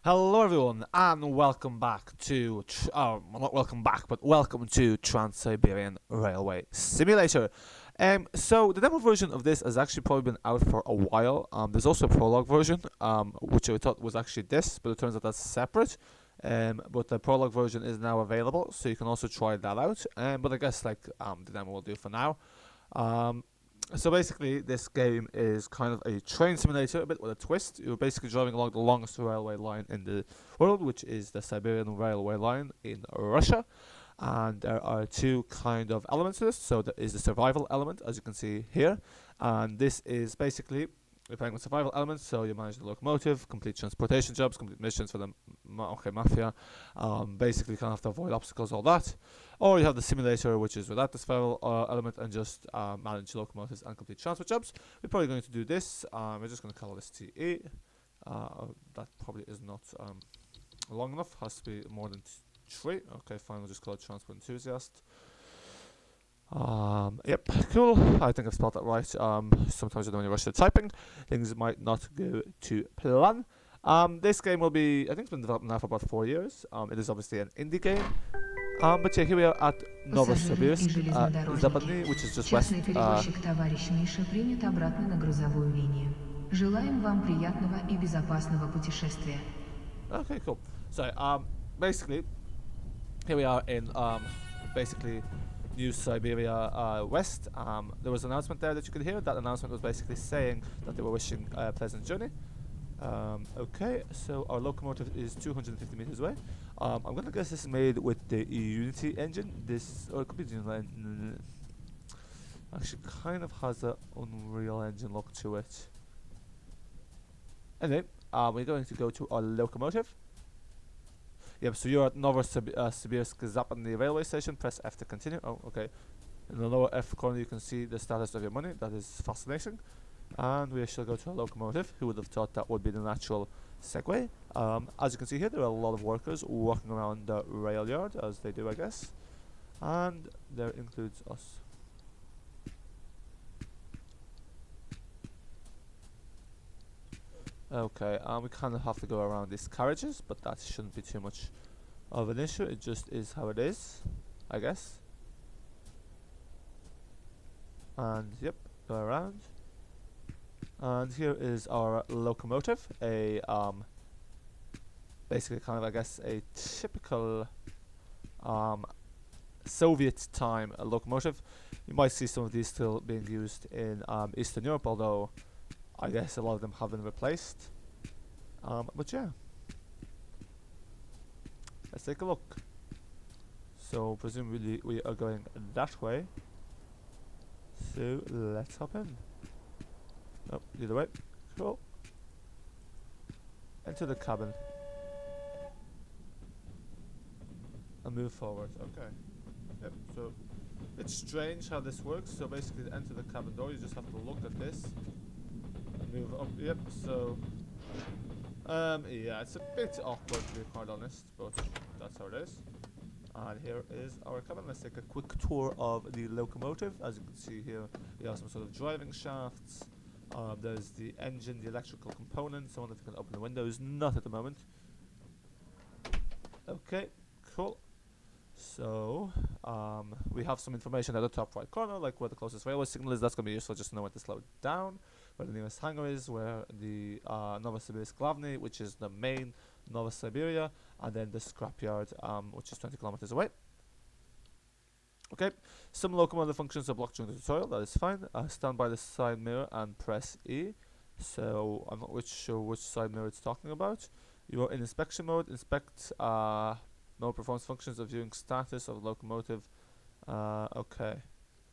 Hello everyone and welcome back to, well, not welcome back, but welcome to Transsiberian Railway Simulator. So the demo version of this has actually probably been out for a while. There's also a prologue version, which I thought was actually this, but it turns out that's separate. But the prologue version is now available, so you can also try that out. But I guess the demo will do for now. Um, so basically, this game is kind of a train simulator, a bit with a twist. You're basically driving along the longest railway line in the world, which is the Siberian Railway Line in Russia. And there are two kind of elements to this. So there is the survival element, as you can see here, and this is basically you're playing with survival elements. So you manage the locomotive, complete transportation jobs, complete missions for the mafia. Basically, kind of have to avoid obstacles, all that. Or you have the simulator, which is without the survival element and just manage locomotives and complete transport jobs. We're probably going to do this. We're just going to call this TE. That probably is not long enough. Has to be more than three. Okay, fine. We'll just call it transport enthusiast. Yep, cool. I think I've spelled that right. Sometimes when you rush the typing, things might not go to plan. This game will be, I think it's been developed now for about 4 years. It is obviously an indie game. But yeah, here we are at Novosibirsk, Zapadny, which is just west. Частный перевозчик товарищ Миша принят обратно на грузовую линию. Желаем вам приятного и безопасного путешествия. Okay, cool. So, basically, here we are in basically New Siberia West. There was an announcement there that you could hear. That announcement was basically saying that they were wishing a pleasant journey. Okay, so our locomotive is 250 meters away. I'm gonna guess this is made with the Unity engine. This, or it could be the actually kind of has a Unreal Engine look to it. Anyway, we're going to go to our locomotive. Yep, so you're at Novosibirsk Zapadny railway station. Press F to continue. Oh, okay. In the lower F corner, you can see the status of your money. That is fascinating. And we shall go to a locomotive. Who would have thought that would be the natural segue? As you can see here, there are a lot of workers walking around the rail yard, as they do, I guess. And there includes us. Okay, we kind of have to go around these carriages, but that shouldn't be too much of an issue. It just is how it is, I guess. And yep, go around. And here is our locomotive, a basically kind of, I guess, a typical Soviet time locomotive. You might see some of these still being used in Eastern Europe, although I guess a lot of them have been replaced. But yeah, let's take a look. So presumably we are going that way. So let's hop in. Oh, either way. Cool. Enter the cabin. And move forward. Okay. Yep, so it's strange how this works. So basically to enter the cabin door, you just have to look at this and move up. Yep, so yeah, it's a bit awkward to be quite honest, but that's how it is. And here is our cabin. Let's take a quick tour of the locomotive. As you can see here, we have some sort of driving shafts. There's the engine, the electrical components. I wonder if you can open the windows. Not at the moment. Okay, cool. So, we have some information at the top right corner, like where the closest railway signal is. That's going to be useful just to know when to slow down. Where the nearest hangar is, where the Novosibirsk Glavny, which is the main Novosiberia, and then the scrapyard, which is 20 kilometers away. Okay, some locomotive functions are blocked during the tutorial, that is fine. Stand by the side mirror and press E. So, I'm not sure which side mirror it's talking about. You are in inspection mode. Inspect mode performs functions of viewing status of locomotive. Okay,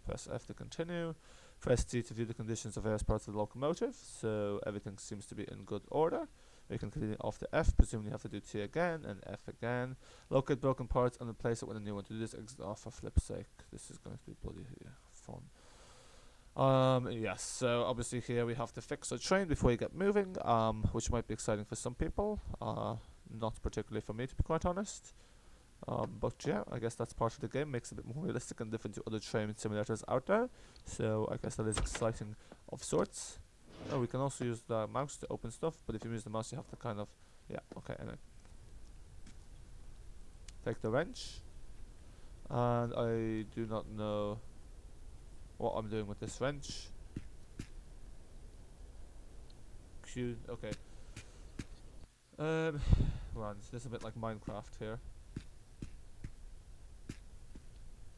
press F to continue. Press T to view the conditions of various parts of the locomotive. So, everything seems to be in good order. You can continue off the F, presumably you have to do T again and F again. Locate broken parts and replace it with a new one. To do this, exit off for flip's sake. This is going to be bloody fun. Yes, so obviously here we have to fix our train before you get moving, which might be exciting for some people. Not particularly for me, to be quite honest. But yeah, I guess that's part of the game. Makes it a bit more realistic and different to other train simulators out there. So I guess that is exciting of sorts. Oh, we can also use the mouse to open stuff, but if you use the mouse you have to kind of Yeah, okay, anyway. Take the wrench. And I do not know what I'm doing with this wrench. Q, okay. Runs. This is a bit like Minecraft here.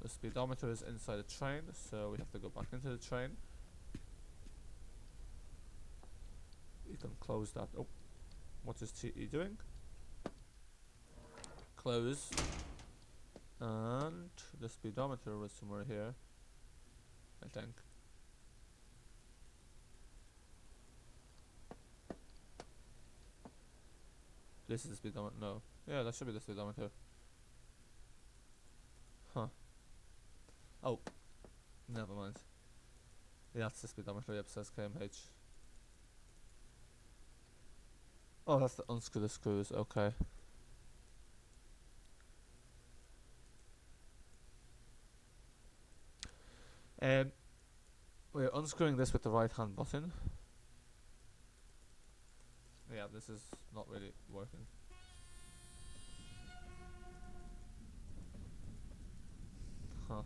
The speedometer is inside the train, so we have to go back into the train. We can close that. Oh, what is TE doing? Close. And the speedometer was somewhere here, I think. This is the speedometer. No. Yeah, that should be the speedometer. Huh. Oh. Never mind. Yeah, that's the speedometer. Yep, says kmh. Oh, that's the unscrew the screws. Okay. We're unscrewing this with the right hand button. Yeah, this is not really working. Huh.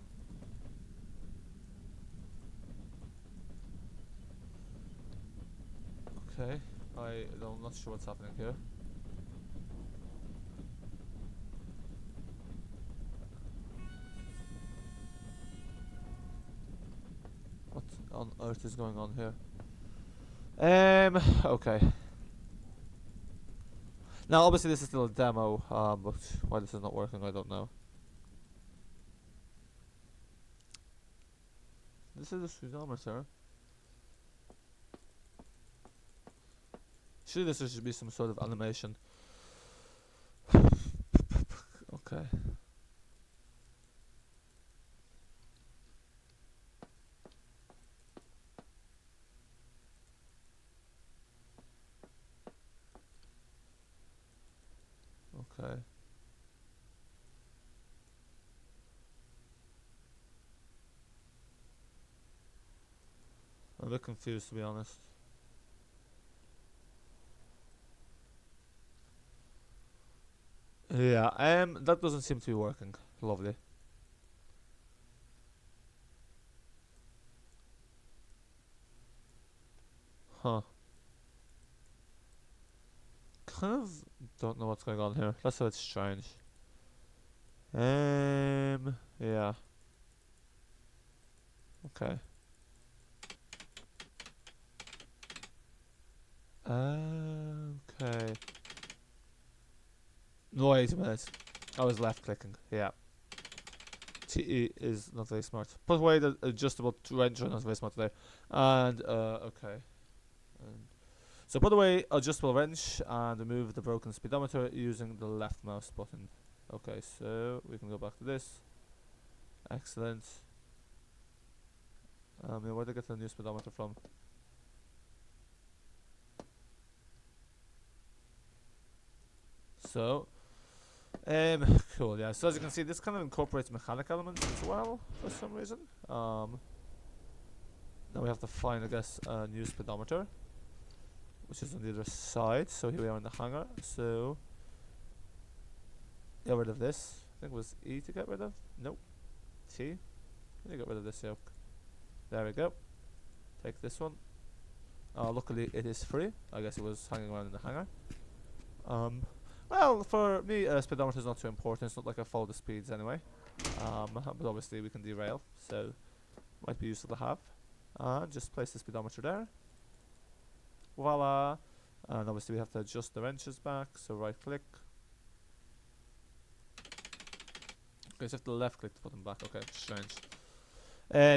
Okay. I'm not sure what's happening here. What on earth is going on here? Okay. Now, obviously, this is still a demo, but why this is not working, I don't know. This is a speedometer. Surely this should be some sort of animation. Okay. Okay. I'm a bit confused, to be honest. Yeah, that doesn't seem to be working. Lovely. Huh. Kind of don't know what's going on here. That's how it's strange. Yeah. Okay. Okay. No, wait a minute. I was left clicking. Yeah. TE is not very smart. Put away the adjustable wrench, not very smart today. And, okay. So put away adjustable wrench and remove the broken speedometer using the left mouse button. Okay, so we can go back to this. Excellent. Yeah, where did I get the new speedometer from? So, cool, yeah. So as you can see, this kind of incorporates mechanic elements as well for some reason. Now we have to find, I guess, a new speedometer, which is on the other side. So here we are in the hangar. So get rid of this. I think it was E to get rid of. Nope. T. Let me get rid of this yoke. There we go. Take this one. Luckily it is free. I guess it was hanging around in the hangar. Well, for me, speedometer is not too important. It's not like I follow the speeds anyway. But obviously we can derail, so might be useful to have. Just place the speedometer there. Voila. And obviously we have to adjust the wrenches back, so right click. Okay, so I have to left click to put them back. Okay, strange.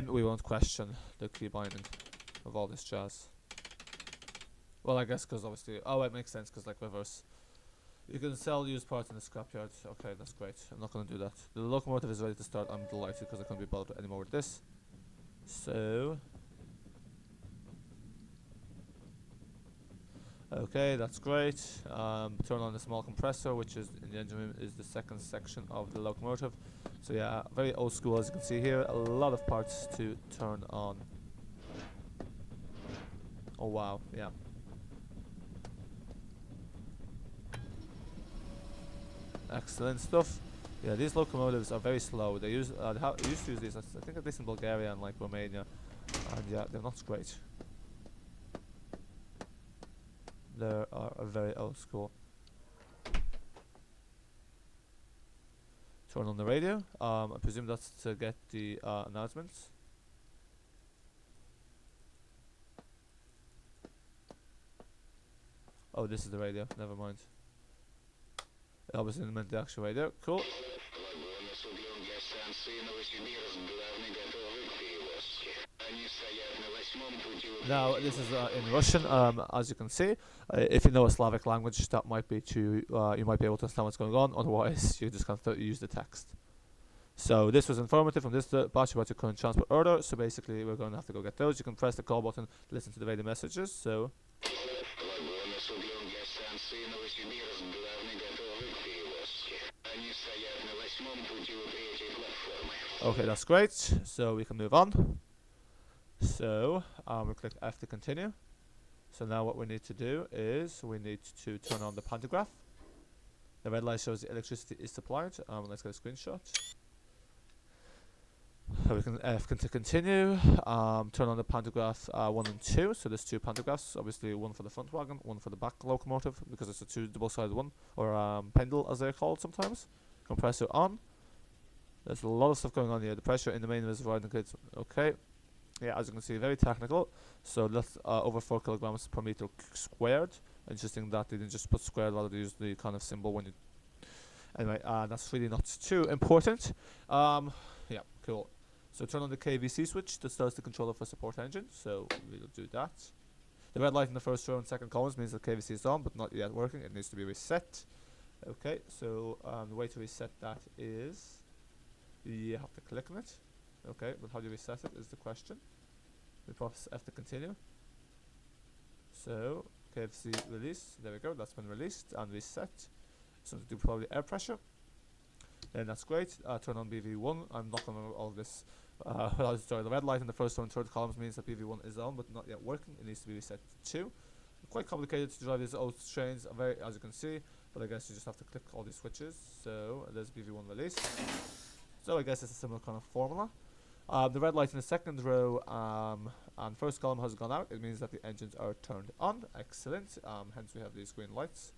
We won't question the key binding of all this jazz. Well, I guess because obviously, oh, it makes sense because like reverse. You can sell used parts in the scrapyard. Okay, that's great. I'm not going to do that. The locomotive is ready to start. I'm delighted because I can't be bothered anymore with this. So, okay, that's great. Turn on the small compressor, which is in the engine room, is the second section of the locomotive. So yeah, very old school as you can see here. A lot of parts to turn on. Oh wow, yeah. Excellent stuff. Yeah, these locomotives are very slow. They used to use these, I think, at least in Bulgaria and like Romania, and yeah, they're not great. They are very old school. Turn on the radio. I presume that's to get the announcements. Oh, this is the radio. Never mind. I was in the actual radio. Cool. Now this is in Russian, as you can see. If you know a Slavic language, that might be you might be able to understand what's going on. Otherwise, you just have to use the text. So this was informative from this batch about your current transport order. So basically, we're going to have to go get those. You can press the call button to listen to the radio messages. So. Okay, that's great. So we can move on. So we click F to continue. So now what we need to do is we need to turn on the pantograph. The red light shows the electricity is supplied. Let's get a screenshot. So we can F to continue. Turn on the pantograph 1 and 2. So there's 2 pantographs. Obviously one for the front wagon, one for the back locomotive, because it's a 2 double-sided one, or pendle as they're called sometimes. Compressor on. There's a lot of stuff going on here. The pressure in the main reservoir indicates. Okay. Yeah, as you can see, very technical. So that's over 4 kilograms per meter squared. Interesting that they didn't just put squared, rather they used the kind of symbol when you. Anyway, that's really not too important. Yeah, cool. So turn on the KVC switch. That starts the controller for support engine. So we'll do that. The red light in the first row and second columns means that KVC is on, but not yet working. It needs to be reset. Okay, so the way to reset that is you have to click on it. Okay, but how do you reset it is the question. We press F to continue. So KFC release. There we go. That's been released and reset. So to do probably air pressure. Then that's great. Turn on BV1. I'm not going to remember all of this. Sorry, the red light in the first and third columns means that BV1 is on, but not yet working. It needs to be reset too. Quite complicated to drive these old trains, very as you can see. But I guess you just have to click all these switches. So there's BV1 release. So I guess it's a similar kind of formula. The red light in the second row and first column has gone out. It means that the engines are turned on. Excellent. Hence we have these green lights.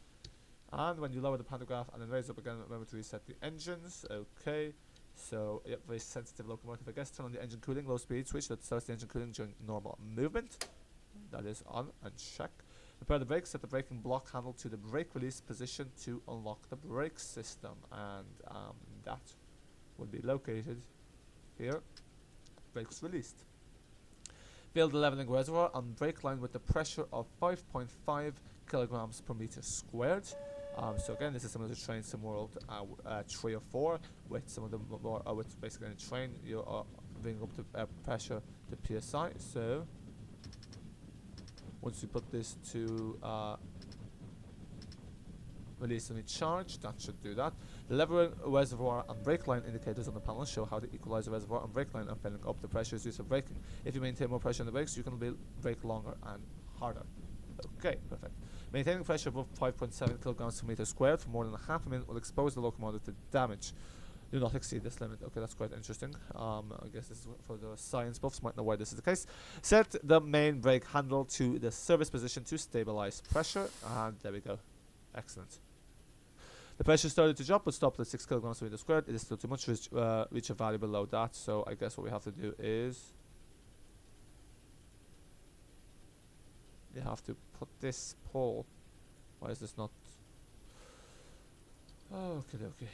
And when you lower the pantograph and then raise up again, remember to reset the engines. Okay. So, yep, very sensitive locomotive. I guess turn on the engine cooling, low speed switch that starts the engine cooling during normal movement. That is on and check. Prepare the brakes. Set the braking block handle to the brake release position to unlock the brake system. And that will be located here. Brakes released. Fill the leveling reservoir and brake line with the pressure of 5.5 kilograms per meter squared. So again, this is similar to Train Sim World 3 or 4, with some of the more with basically in a train you are bringing up the pressure to psi. So once you put this to release any charge, that should do that. The leveling reservoir and brake line indicators on the panel show how the equalizer reservoir and brake line are filling up. The pressure is used for braking. If you maintain more pressure on the brakes, you can brake longer and harder. Okay, perfect. Maintaining pressure above 5.7 kilograms per meter squared for more than half a minute will expose the locomotive to damage. Do not exceed this limit. Okay, that's quite interesting. I guess this is for the science buffs, might know why this is the case. Set the main brake handle to the service position to stabilize pressure. And there we go. Excellent. The pressure started to drop, but stopped at 6 kilograms per meter squared. It is still too much to reach a value below that. So I guess what we have to do is you have to put this pole. Why is this not? Oh, okay.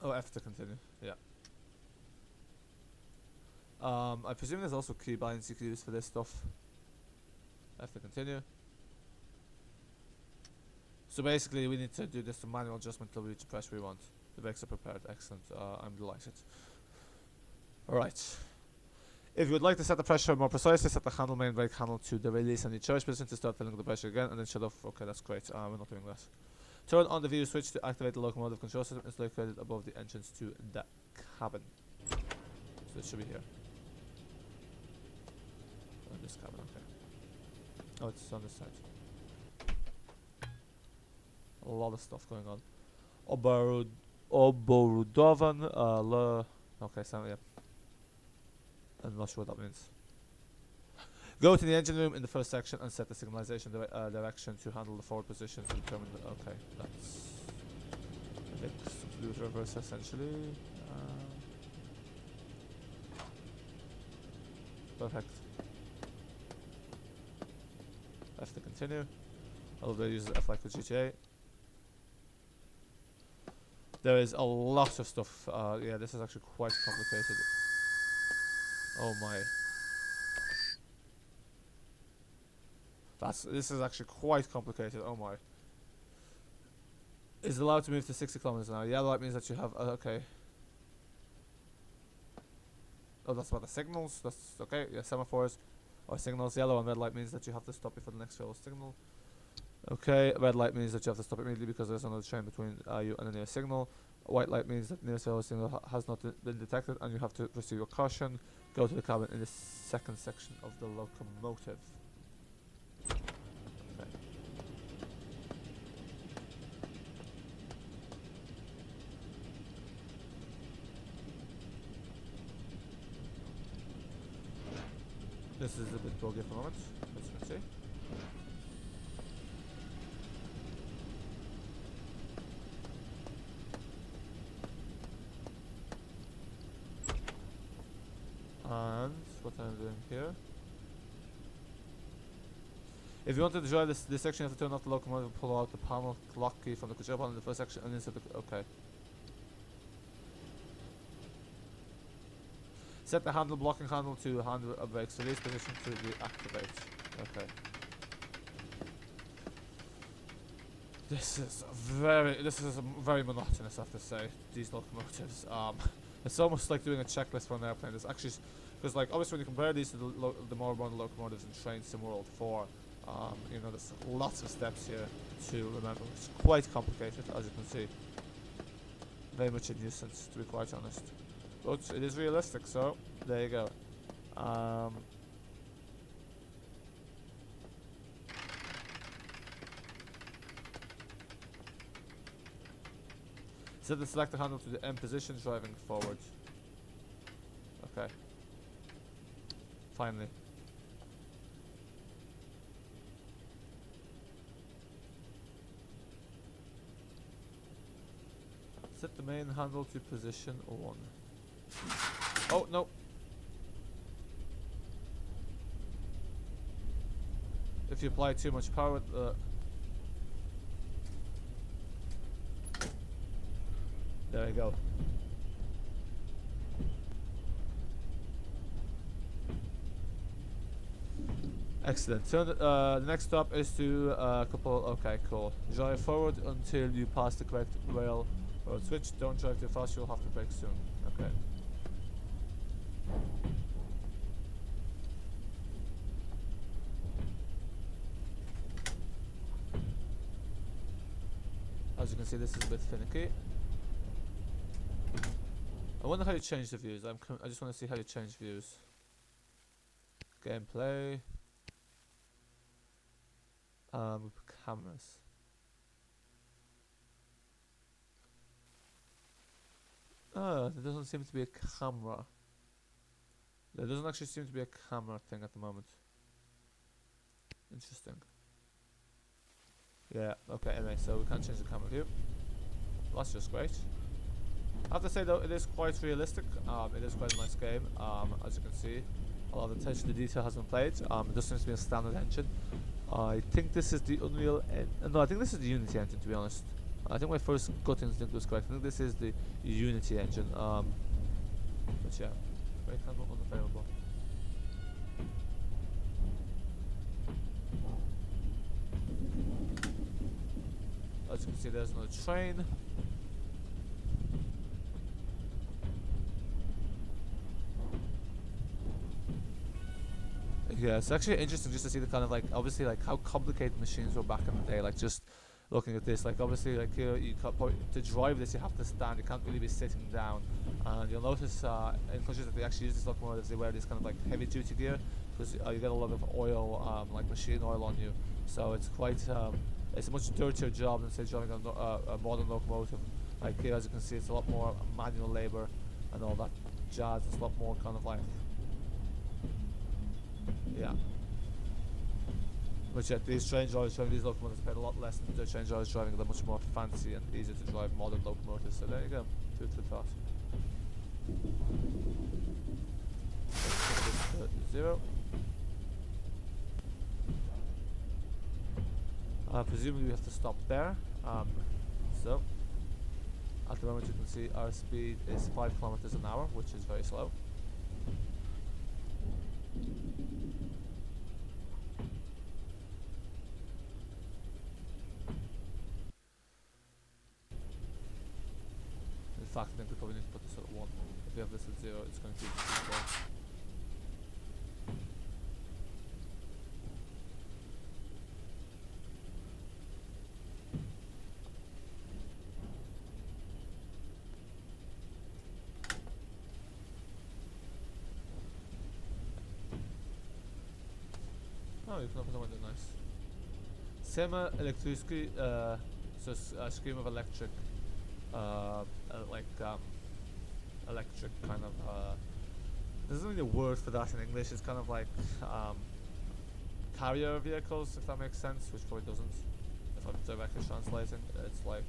Oh, F to continue. Yeah. I presume there's also keybinds you can use for this stuff. F to continue. So basically, we need to do this manual adjustment until we reach the pressure we want. The brakes are prepared. Excellent. I'm delighted. Alright. If you would like to set the pressure more precisely, set the handle main brake handle to the release and the charge position to start filling the pressure again, and then shut off. Okay, that's great. We're not doing that. Turn on the view switch to activate the locomotive control system. It's located above the entrance to the cabin. So it should be here. this cabin, okay. Oh, it's on this side. A lot of stuff going on. Oborudovan, okay, so yeah. I'm not sure what that means. Go to the engine room in the first section and set the signalization direction to handle the forward position to determine the, okay, that's a big fluid reverse essentially. Perfect. F to continue. I'll use F like with GTA. There is a lot of stuff. Yeah, this is actually quite complicated. Oh my. This is actually quite complicated. Oh my. Is allowed to move to 60 kilometers an hour. Yellow light means that you have. Okay. Oh, that's about the signals. That's okay. Yeah, semaphores or signals. Yellow and red light means that you have to stop before the next yellow signal. Okay, red light means that you have to stop immediately because there's another train between you and the nearest signal. White light means that the nearest yellow signal has not been detected and you have to proceed with caution. Go to the cabin in the second section of the locomotive. Okay. This is a bit buggy at the moment, as you can see. And what I'm doing here. If you want to drive this section, you have to turn off the locomotive and pull out the panel lock key from the control panel in the first section and insert the. Okay. Set the blocking handle to handle a brake's release position to deactivate. Okay. This is very monotonous, I have to say. These locomotives. It's almost like doing a checklist for an airplane. It's actually because, like, obviously when you compare these to the more modern locomotives in Train Sim World 4, you know, there's lots of steps here to remember. It's quite complicated, as you can see. Very much a nuisance, to be quite honest. But it is realistic, so there you go. Set the selector handle to the M position, driving forward. Okay. Finally. Set the main handle to position 1. Oh, no. If you apply too much power, there you go. Excellent. So the next stop is to couple. Okay, cool. Drive forward until you pass the correct railroad switch. Don't drive too fast. You'll have to brake soon. Okay. As you can see, this is a bit finicky. I wonder how you change the views. I just want to see how you change views. Gameplay. Cameras. Oh, there doesn't seem to be a camera. There doesn't actually seem to be a camera thing at the moment. Interesting. Yeah, okay, anyway, so we can't change the camera view. That's just great. I have to say though, it is quite realistic. It is quite a nice game. As you can see, a lot of attention to detail has been played. It just seems to be a standard engine. I think this is the Unreal no, I think this is the Unity engine, to be honest. I think my first gut instinct was correct. I think this is the Unity engine. But yeah, brake handle unavailable. As you can see, there's another train. Yeah, it's actually interesting just to see the kind of, like, obviously, like, how complicated machines were back in the day. Like, just looking at this. Like obviously, like here to drive this, you have to stand. You can't really be sitting down. And you'll notice in countries that they actually use these locomotives, they wear this kind of like heavy duty gear because you get a lot of oil, like machine oil on you. So it's quite it's a much dirtier job than say driving a modern locomotive. Like here, as you can see, it's a lot more manual labor and all that jazz. It's a lot more kind of like, yeah. But yet these train drivers driving these locomotives pay a lot less than the train drivers driving the much more fancy and easier to drive modern locomotives. So there you go, food for thought. Let's 0. Presumably we have to stop there. So at the moment you can see our speed is 5 kilometers an hour, which is very slow. In fact, I think we probably need to put this at 1. If we have this at 0, it's going to be too slow. Oh, you can open the window, nice. Sema elektricki, so a scream of electric, electric kind of, there's not really a word for that in English, it's kind of like, carrier vehicles, if that makes sense, which probably doesn't, if I'm directly translating. It's like,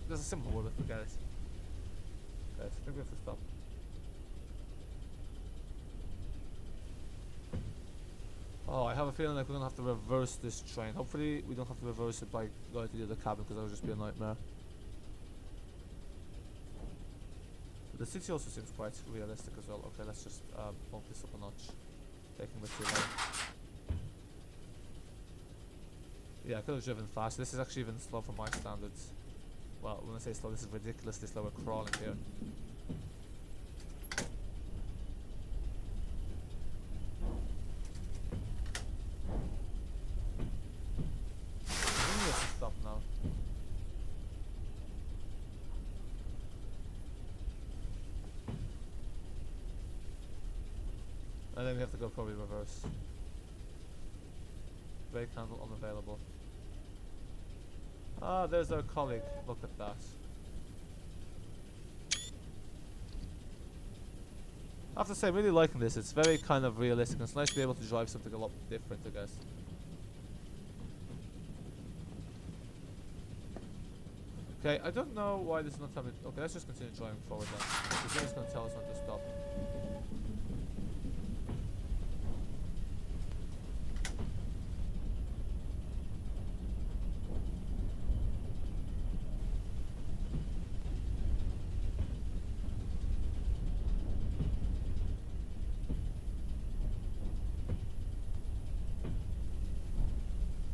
there's a simple word, but forget it. Okay, I think we have to stop. Oh, I have a feeling like we're gonna have to reverse this train. Hopefully we don't have to reverse it by going to the other cabin, because that would just be a nightmare. But the city also seems quite realistic as well. Okay, let's just bump this up a notch. Taking it too low. Yeah, I could have driven fast. This is actually even slow for my standards. Well, when I say slow, this is ridiculously slow. We're crawling here. Stop now. And then we have to go probably reverse. Brake handle unavailable. Ah, there's our colleague. Look at that. I have to say, I'm really liking this. It's very kind of realistic. It's nice to be able to drive something a lot different, I guess. Okay, I don't know why this is not telling me. Okay, let's just continue driving forward then. The game is going to tell us when to stop.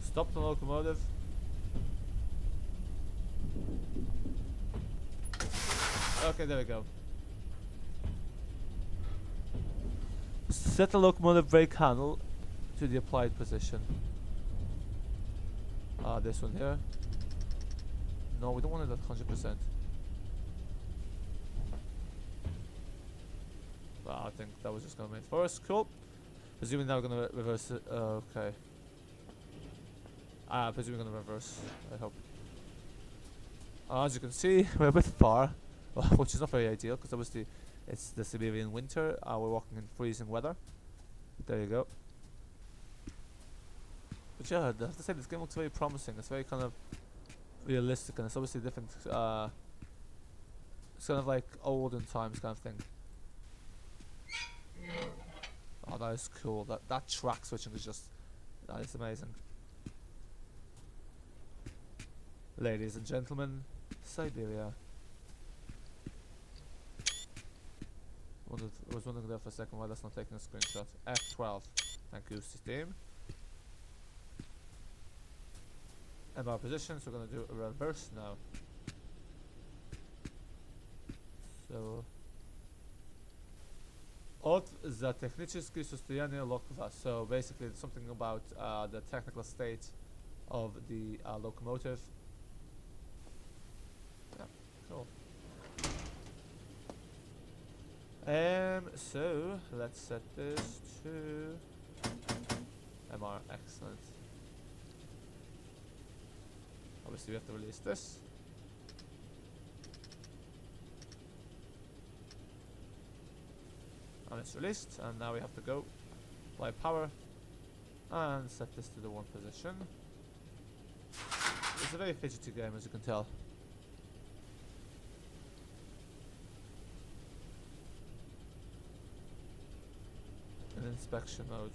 Stop the locomotive. Okay, there we go. Set the locomotive brake handle to the applied position. This one here. No, we don't want it at 100%. Well, I think that was just gonna make it for us. Cool. Presuming now we're gonna reverse it. Okay. Presuming we're gonna reverse. I hope. As you can see, we're a bit far. Which is not very ideal, because obviously it's the Siberian winter. We're walking in freezing weather. There you go. But yeah, I have to say this game looks very promising. It's very kind of realistic, and it's obviously different. It's kind of like olden times kind of thing. Oh, that is cool. That track switching is just, that is amazing. Ladies and gentlemen, Siberia. I was wondering there for a second why that's not taking a screenshot. F12. Thank you, Steam. And our position, so we're going to do a reverse now. So, от за техническое состояние локва. So basically it's something about the technical state of the locomotive. Yeah, cool. So let's set this to MR. Excellent. Obviously, we have to release this. And it's released, and now we have to go apply power and set this to the 1 position. It's a very fidgety game, as you can tell. In inspection mode.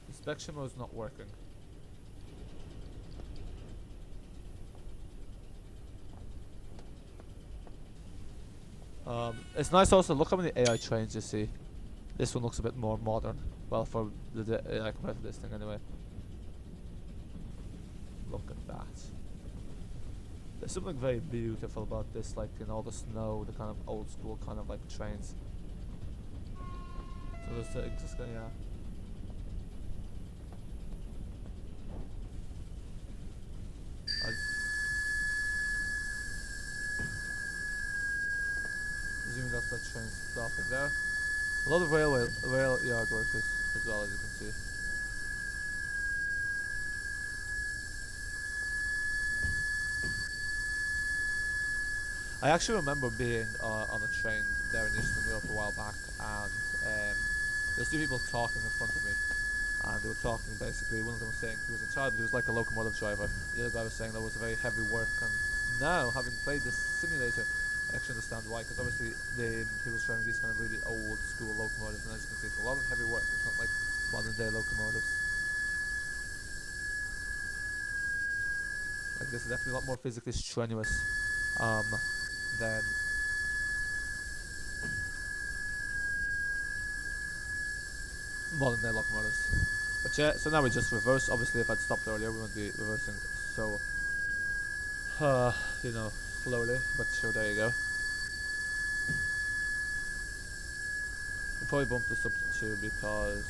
Inspection mode is not working. It's nice also, look how many AI trains you see. This one looks a bit more modern. Well, for the AI compared to this thing anyway. Look at that. There's something very beautiful about this, like in all the snow, the kind of old school kind of like trains. So there's just gonna, yeah. Assuming that's that train stopping there. A lot of rail yard workers as well, as you can see. I actually remember being on a train there in Eastern Europe a while back, and there's 2 people talking in front of me, and they were talking basically. One of them was saying he was a child, but he was like a locomotive driver. The other guy was saying that was a very heavy work, and now, having played this simulator, I actually understand why, because obviously he was driving these kind of really old school locomotives, and as you can see, it's a lot of heavy work. It's not like modern day locomotives. Like, this is definitely a lot more physically strenuous than modern day locomotives. But yeah, so now we just reverse. Obviously, if I'd stopped earlier, we wouldn't be reversing so, you know, slowly. But sure, there you go. We'll probably bump this up to 2 because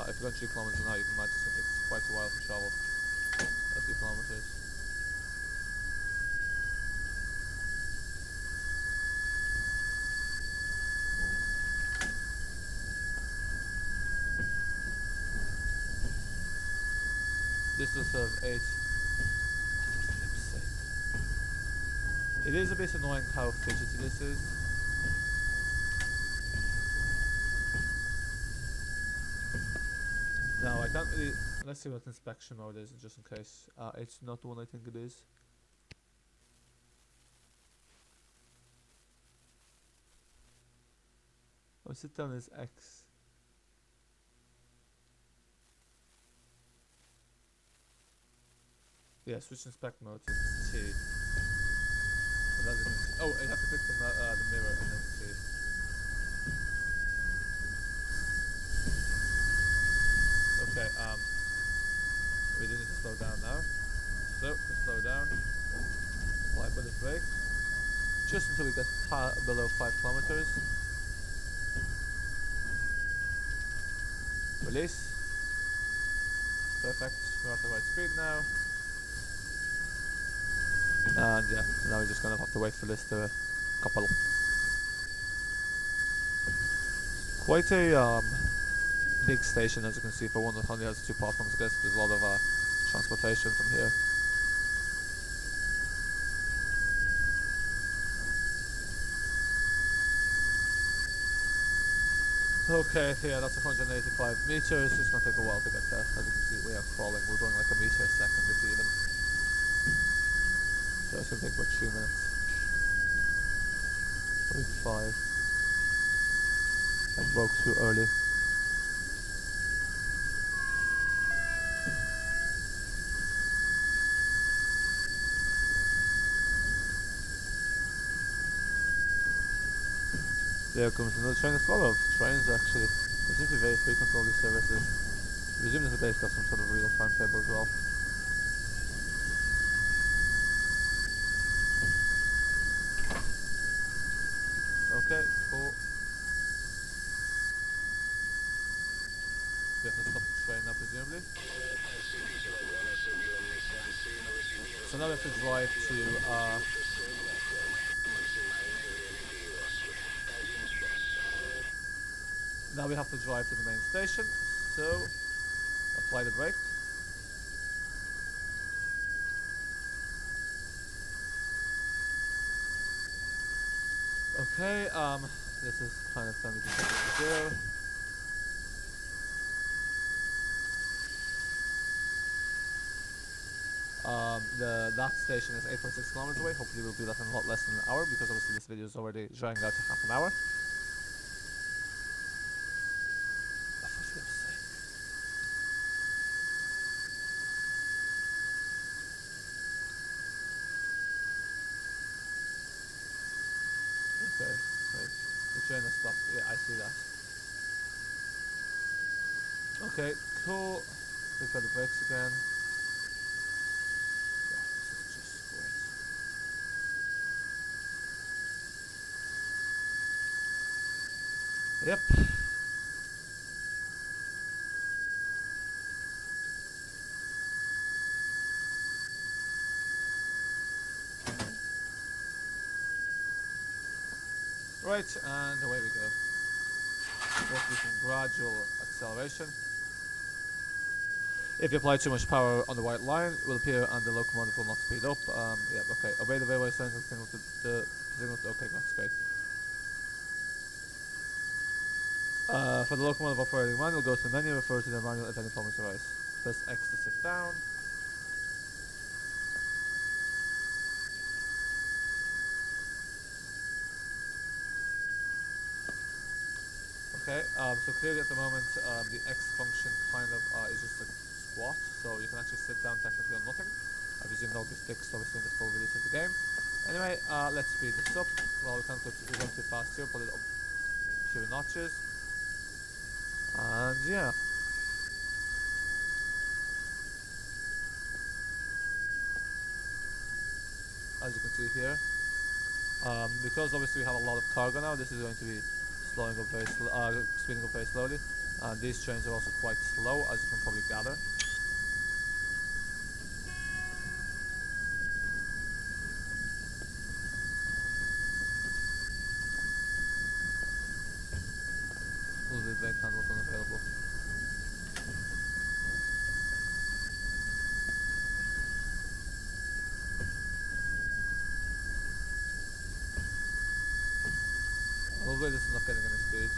if you're going 3 kilometers an hour, you can imagine it takes quite a while to travel. 3 kilometers. This will serve 8. For flip's sake. It is a bit annoying how fidgety this is. Now I can't really. Let's see what inspection mode is, just in case. It's not the one I think it is. Oh, sit down is X. Yeah, switch inspect mode to T. But as you can see, oh, I have to click the mirror and then T. Okay, we do need to slow down now. So, to slow down, apply a bit of brake, just until we get below 5 kilometers. Release. Perfect, we're at the right speed now. And yeah, now we're just gonna have to wait for this to couple. Quite a big station, as you can see, for one that only has 2 platforms. I guess there's a lot of transportation from here. Okay, so yeah, that's 185 meters. It's gonna take a while to get there. As you can see, we are falling. We're going like a meter a second, if even. So it's gonna take about 3 minutes. Maybe 5. I broke too early. There comes another train. There's a lot of trains actually. They seem to be very frequent, all these services. I presume this is based on some sort of real timetable as well. Okay, cool. We have to stop so now we have to drive to now we have to drive to the main station, so apply the brake. Okay, this is kind of time to set it to 0. That station is 8.6 kilometers away. Hopefully we'll do that in a lot less than an hour, because obviously this video is already dragging out to half an hour. For God's sake. Okay, wait. The train has stopped. Yeah, I see that. Okay, cool. We've got the brakes again. Yep. Right, and away we go. Let's do some gradual acceleration. If you apply too much power on the white line, it will appear and the locomotive will not speed up. Yeah, okay. Obey the railway signs and signal to the signal. Okay, that's great. For the locomotive operating manual, go to the menu, refer to the manual at any problems arise. Press X to sit down. Okay, so clearly at the moment the X function kind of is just a squat, so you can actually sit down technically on nothing. I presume that'll be fixed obviously in the full release of the game. Anyway, let's speed this up. Well, we can't go we're going too fast here, put it up 2 notches. And yeah. As you can see here, because obviously we have a lot of cargo now, this is going to be slowing up very speeding up very slowly, and these trains are also quite slow, as you can probably gather. The brake handle is unavailable. Although this is not getting any speed.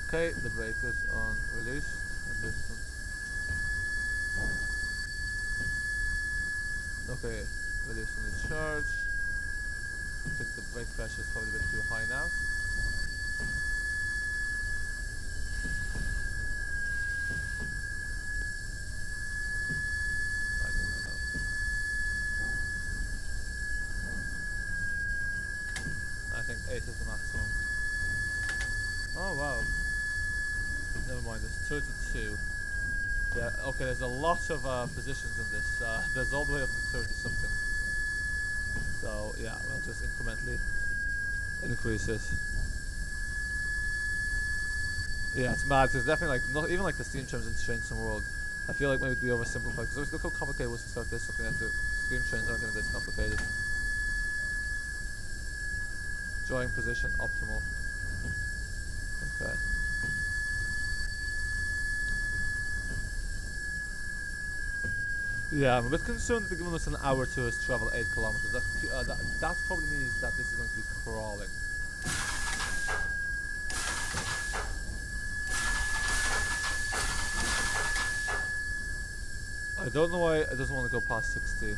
Okay, the brake is on release and this one. Okay, release on the charge. I think the brake pressure is probably a bit too high now. I don't know. I think 8 is the maximum. Oh wow. Never mind, it's 32. Yeah, okay, there's a lot of positions in this. There's all the way up to 30 something. So yeah, we'll just incrementally increase it. Yeah, it's mad because definitely like not even like the steam trains in Train Sim World. I feel like maybe it'd be oversimplified because look how complicated it was to start this. Looking at the steam trains aren't going to be this complicated. Drawing position optimal. Okay. Yeah, I'm a bit concerned that they're giving us an hour to us travel 8 kilometers. That probably means that this is going to be crawling. I don't know why it doesn't want to go past 60.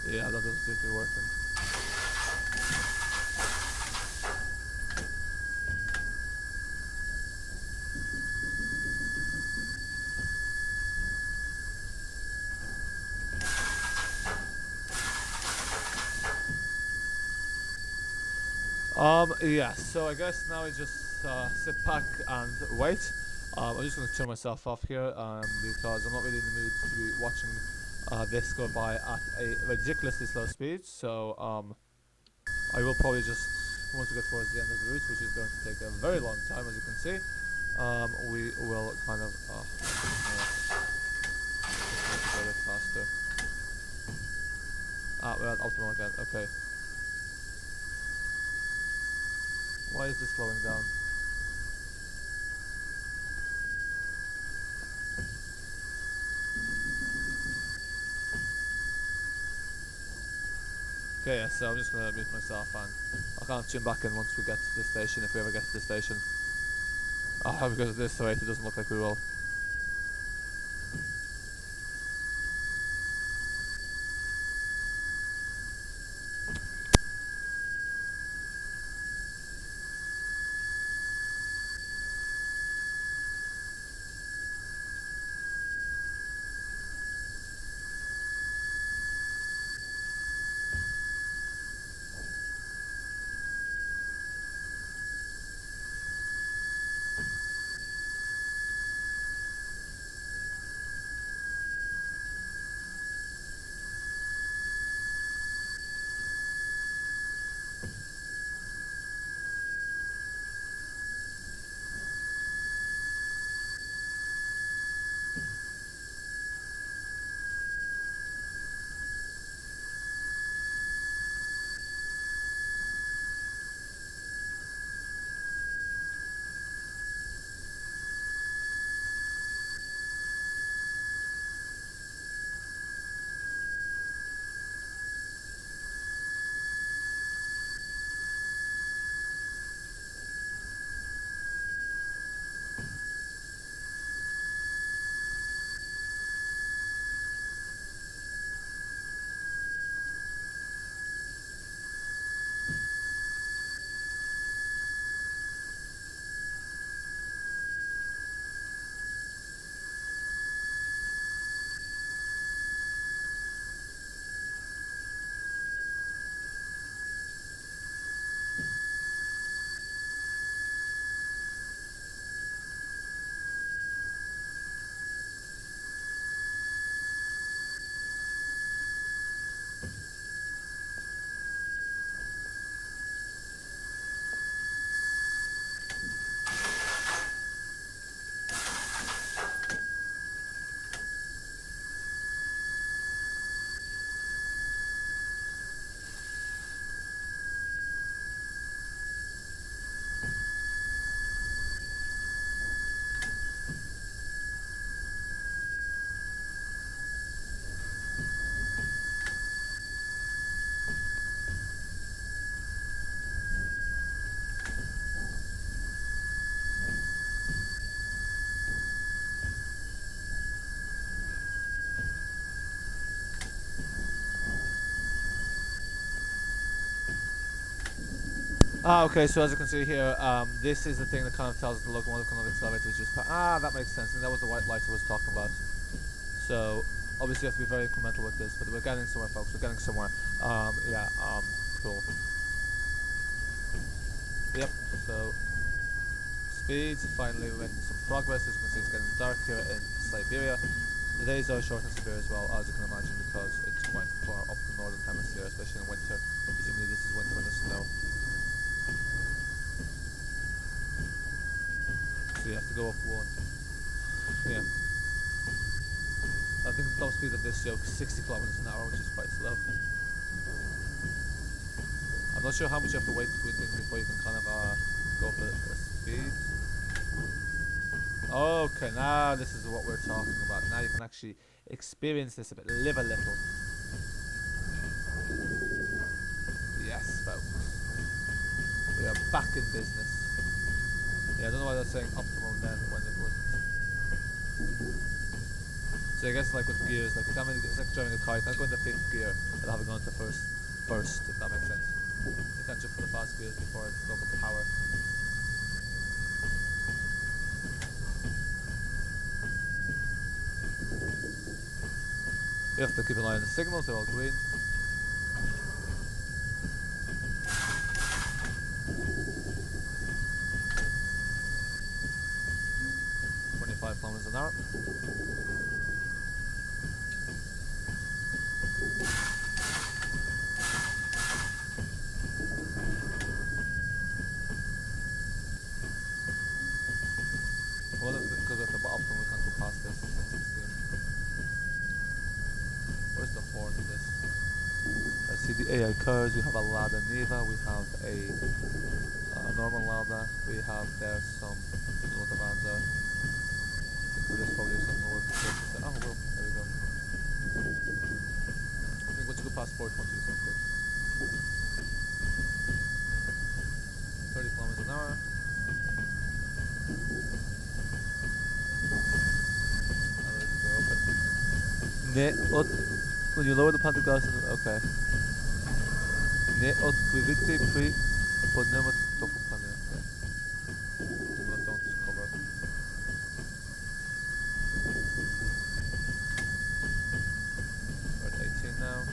Yeah, that doesn't seem to be working. Yeah, so I guess now I just sit back and wait. I'm just going to turn myself off here because I'm not really in the mood to be watching this go by at a ridiculously slow speed. So I will probably just, once we get towards the end of the route, which is going to take a very long time, as you can see, we will kind of just make it go a bit faster. We're at optimal again. Okay. Why is this slowing down? Okay, yeah, so I'm just gonna mute myself and I'll kind of tune back in once we get to the station, if we ever get to the station. Because at this rate it doesn't look like we will. Okay, so as you can see here, this is the thing that kind of tells us the locomotive cannot accelerate, which is that makes sense, and that was the white light I was talking about. So obviously you have to be very incremental with this, but we're getting somewhere, folks. We're getting somewhere. Cool. Yep. So speed. Finally, we're making some progress. As you can see, it's getting dark here in Siberia. The days are short in Siberia as well, as you can imagine, because it's quite far up the northern hemisphere, especially in winter. Presumably, this is winter when there's snow. So you have to go up one. Yeah. I think the top speed of this yoke is 60 kilometers an hour, which is quite slow. I'm not sure how much you have to wait between things before you can kind of go for the speed. Okay, now this is what we're talking about. Now you can actually experience this a bit, live a little. Yes, folks. We are back in business. Yeah, I don't know why they're saying optimum then when it wasn't. So I guess like with gears, like it's like driving a car. You can't go into fifth gear without having gone to first, if that makes sense. You can't jump for the fast gears before it goes up power. You have to keep an eye on the signals, they're all green. an hour. Well, because at the bottom we can't go past this. 16. Where's the horn in this? Let's see the AI cars. We have a Lada Niva. We have a normal Lada. We have there some Toyota Vanza. So this probably is something worth it. Oh well, there we go. I think once you go past 40, once you do something good. 30 kilometers an hour. When you lower the pantograph, okay. Ne odkryty pri podnemu toku pany. Okay. Don't cover. We're at 18 now.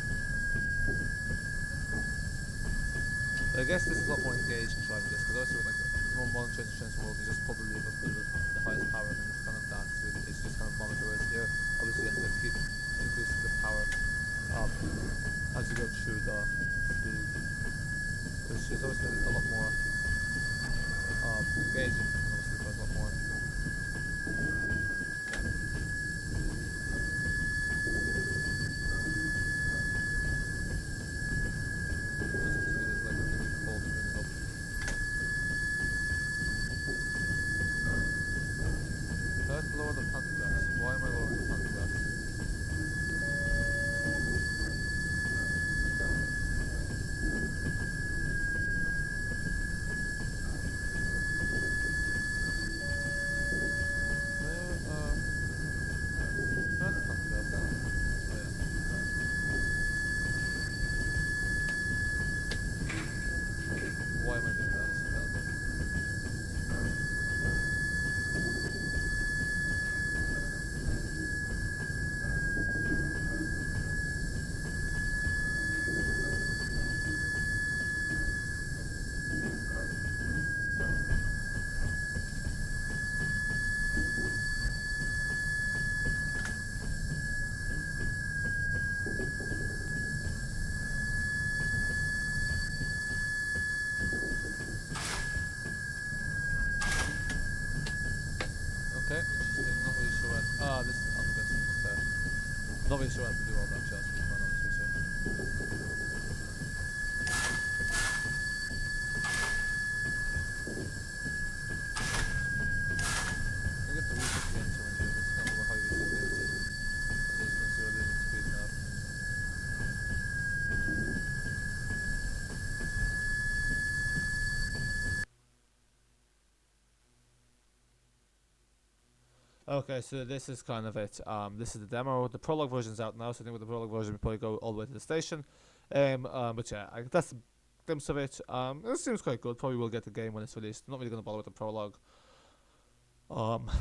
But I guess this is a lot more engaged driving this, because also with like the more modern trains world, you just probably leave the highest power, and then it's kind of that. So it's just kind of monitor. Whereas here, obviously, you have to keep increasing the power as you go through the speed. It's just obviously a lot more engaging, and obviously requires a lot more. Lower the pantographs. Why am I lowering the pantographs? Where are the pantographs? Oh yeah. Why am I doing that? Okay, interesting. Not really sure what. This is almost there. Not really sure how to do all that, just to be quite honest with you. I get the reset the engine when you do this. I can't remember how you reset the engine. As you can see, we're losing speed now. Okay, so this is kind of it. This is the demo. The prologue version's out now, so I think with the prologue version we probably go all the way to the station. But yeah, that's the glimpse of it. It seems quite good. Probably will get the game when it's released. I'm not really going to bother with the prologue.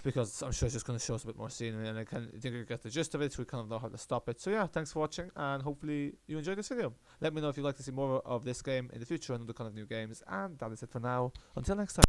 Because I'm sure it's just going to show us a bit more scenery, and I think you get the gist of it, so we kind of know how to stop it. So yeah, thanks for watching, and hopefully you enjoyed this video. Let me know if you'd like to see more of this game in the future and other kind of new games, and that is it for now. Until next time.